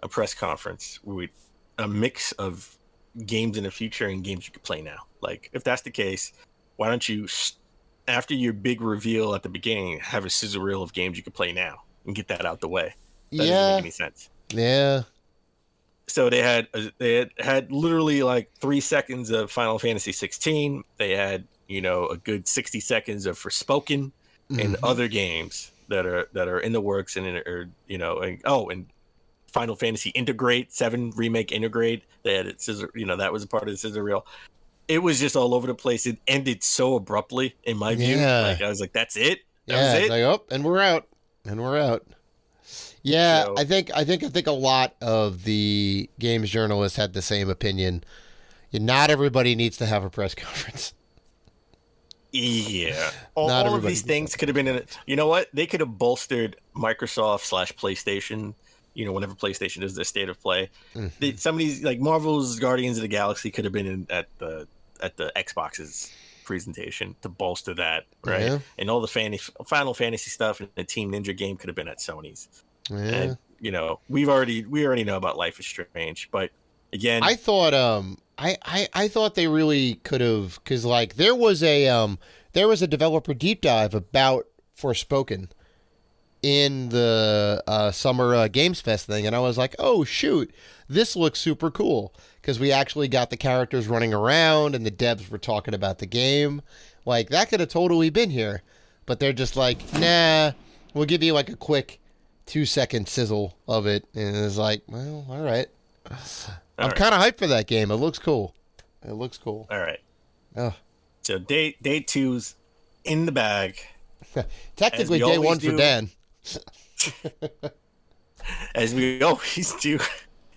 a press conference with a mix of games in the future and games you could play now. Like, if that's the case, why don't you, after your big reveal at the beginning, have a sizzle reel of games you could play now and get that out the way? That doesn't make any sense. Yeah. So they had literally like 3 seconds of Final Fantasy 16. They had, a good 60 seconds of Forspoken. And other games that are in the works and Final Fantasy Integrate 7 Remake Integrate. They had it scissor, that was a part of the scissor reel. It was just all over the place. It ended so abruptly in my view. Like, I was like, that's it. That was it. Like, and we're out. Yeah, so, I think a lot of the games journalists had the same opinion. Not everybody needs to have a press conference. Yeah, all of these things could have been in it. You know what? They could have bolstered Microsoft/PlayStation. Whenever PlayStation does their state of play, some of these like Marvel's Guardians of the Galaxy could have been at the Xbox's presentation to bolster that, right? Yeah. And all the Final Fantasy stuff and the Team Ninja game could have been at Sony's. Yeah. And we already know about Life is Strange, but Again, I thought I thought they really could have, because like there was a developer deep dive about Forspoken in the summer Games Fest thing, and I was like, oh shoot, this looks super cool, because we actually got the characters running around and the devs were talking about the game. Like, that could have totally been here, but they're just like, nah, we'll give you like a quick 2-second sizzle of it, and it's like, well, all right. I'm kind of hyped for that game. It looks cool. All right. Oh. So day 2's in the bag. Technically day 1 for Dan. As we always do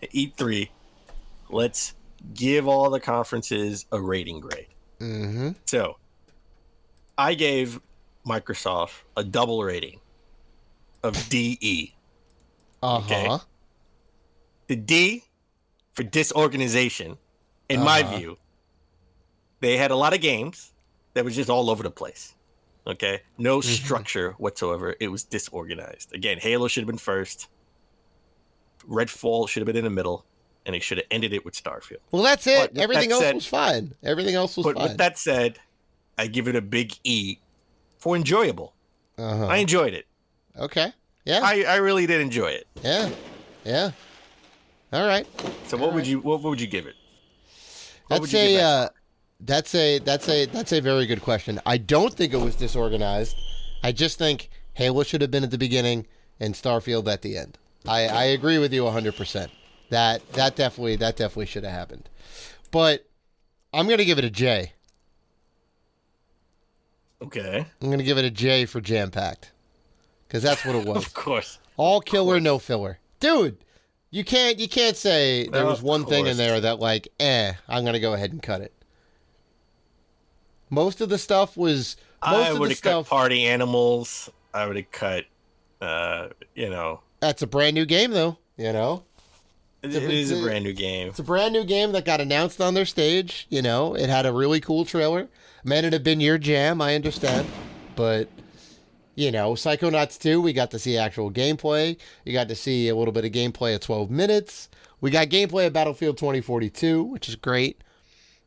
at E3, let's give all the conferences a rating grade. Mm-hmm. So I gave Microsoft a double rating of DE. Uh-huh. Okay? The D for disorganization, in my view. They had a lot of games that was just all over the place. Okay? No structure whatsoever. It was disorganized. Again, Halo should have been first. Redfall should have been in the middle. And they should have ended it with Starfield. Well, that's it. Everything else was fine. But with that said, I give it a big E for enjoyable. Uh-huh. I enjoyed it. Okay. Yeah. I really did enjoy it. Yeah. All right. So what would you give it? That's a very good question. I don't think it was disorganized. I just think Halo should have been at the beginning and Starfield at the end. I agree with you 100%. That definitely should have happened. But I'm going to give it a J. Okay. I'm going to give it a J for jam-packed. Because that's what it was. Of course. All killer, no filler. Dude, you can't say there was one thing in there that like, I'm going to go ahead and cut it. Most of the stuff was... I would have cut Party Animals. I would have cut, That's a brand new game, though, It is a brand new game. It's a brand new game that got announced on their stage. It had a really cool trailer. Might it have been your jam, I understand. But, Psychonauts 2, we got to see actual gameplay. You got to see a little bit of gameplay at 12 minutes. We got gameplay of Battlefield 2042, which is great.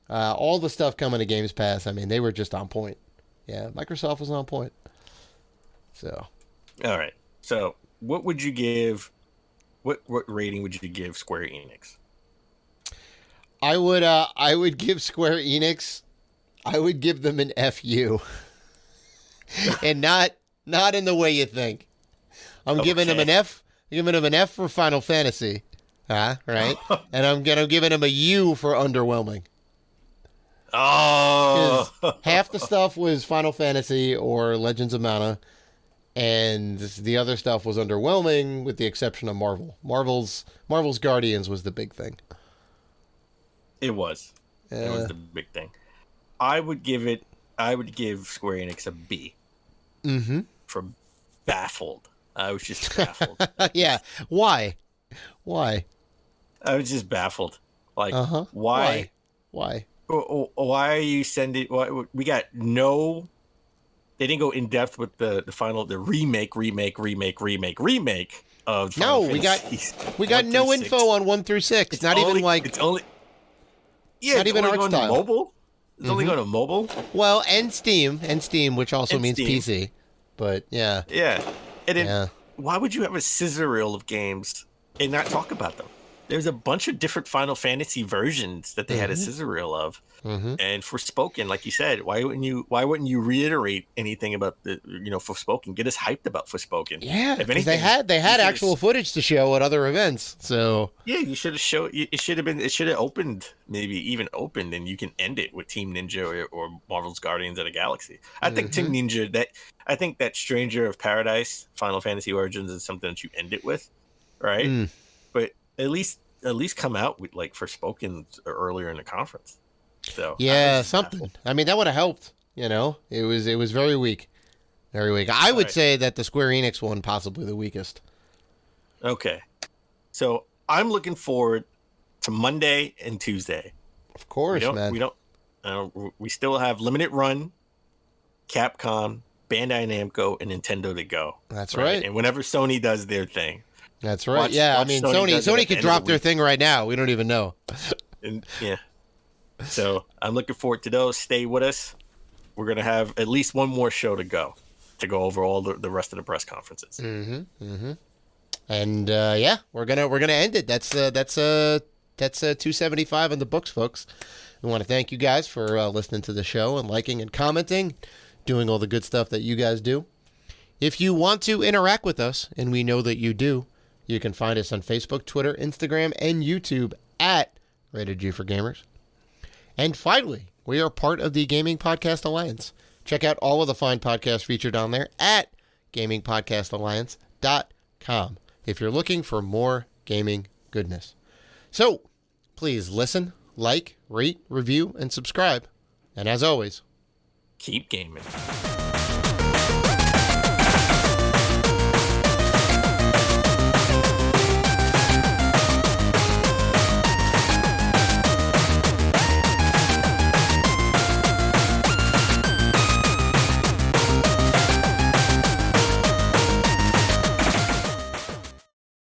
All the stuff coming to Games Pass, I mean, they were just on point. Yeah, Microsoft was on point. So. All right. So, what would you give... What rating would you give Square Enix? I would give Square Enix, I would give them an FU. And not in the way you think. I'm giving them an F. I'm giving them an F for Final Fantasy. Right? And I'm giving them a U for underwhelming. Oh. Half the stuff was Final Fantasy or Legends of Mana. And the other stuff was underwhelming, with the exception of Marvel. Marvel's Guardians was the big thing. It was. It was the big thing. I would give Square Enix a B. Mm-hmm. For baffled. I was just baffled. Yeah. Why? I was just baffled. Like, Why? Why are you sending... We got no... They didn't go in depth with the remake of Final Fantasy. we got no info on 1 through 6. Not even art style. Mobile. It's only going to mobile. Well, and Steam, which also means PC. But yeah. And then why would you have a scissor reel of games and not talk about them? There's a bunch of different Final Fantasy versions that they had a scissor reel of. Mm-hmm. And Forspoken, like you said, why wouldn't you reiterate anything about the Forspoken? Get us hyped about Forspoken. Yeah, if anything, they had actual footage to show at other events. So yeah, you should have showed. It should have opened, maybe even opened, and you can end it with Team Ninja or Marvel's Guardians of the Galaxy. I think Team Ninja. I think that Stranger of Paradise, Final Fantasy Origins, is something that you end it with, right? But at least come out with like Forspoken earlier in the conference. So yeah, something. Baffled. I mean, that would have helped. It was very weak, very weak. I would say that the Square Enix one possibly the weakest. Okay, so I'm looking forward to Monday and Tuesday. Of course, man. We still have Limited Run, Capcom, Bandai Namco, and Nintendo to go. That's right. And whenever Sony does their thing. That's right. I mean, Sony could drop their thing right now. We don't even know. Yeah. So I'm looking forward to those. Stay with us. We're gonna have at least one more show to go over all the rest of the press conferences. And we're gonna end it. That's 275 in the books, folks. We want to thank you guys for listening to the show and liking and commenting, doing all the good stuff that you guys do. If you want to interact with us, and we know that you do, you can find us on Facebook, Twitter, Instagram, and YouTube at Rated G for Gamers. And finally, we are part of the Gaming Podcast Alliance. Check out all of the fine podcasts featured on there at gamingpodcastalliance.com if you're looking for more gaming goodness. So, please listen, like, rate, review, and subscribe. And as always, keep gaming.